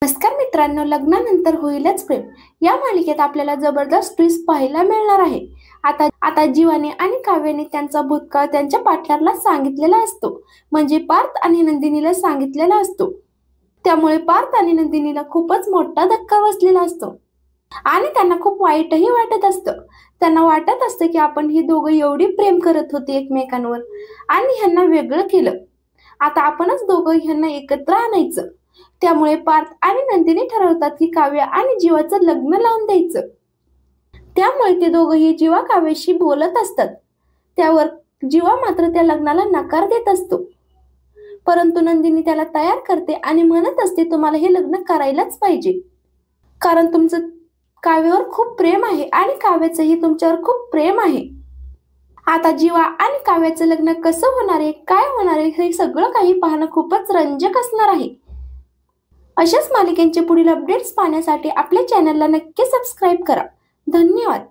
नमस्कार मित्रांनो, लग्नानंतर होईलच प्रेम या मालिकेत आपल्याला जबरदस्त ट्विस्ट पाहायला मिळणार आहे। आता जीवाने आणि काव्याने त्यांचा भूतकाळ त्यांच्या पार्टनरला सांगितलेला असतो, म्हणजे पार्थ आणि नंदिनीला सांगितलेला असतो। त्यामुळे पार्थ आणि नंदिनीला खूपच मोठा धक्का बसलेला असतो आणि त्यांना खूप वाईटही वाटत असतं। त्यांना वाटत असतं की आपण ही दोघं एवढी प्रेम करत होती एकमेकांवर आणि ह्यांना वेगळं केलं। आता आपणच दोघं ह्यांना एकत्र आणायचं। त्यामुळे पार्थ आणि नंदिनी ठरवतात की काव्य आणि जीवाचं लग्न लावून द्यायचं। त्यामुळे ते दोघंही जीवा काव्याशी बोलत असतात। त्यावर जीवा मात्र त्या लग्नाला नकार देत असतो, परंतु नंदिनी त्याला तयार करते आणि म्हणत असते तुम्हाला हे लग्न करायलाच पाहिजे, कारण तुमचं काव्यावर खूप प्रेम आहे आणि काव्याचंही तुमच्यावर खूप प्रेम आहे। आता जीवा आणि काव्याचं लग्न कसं होणार आहे, काय होणार आहे, हे सगळं काही पाहणं खूपच रंजक असणार आहे। अशाच मालिकेंचे पुढील अपडेट्स पाहण्यासाठी आपल्या चॅनलला नक्की सबस्क्राईब करा। धन्यवाद।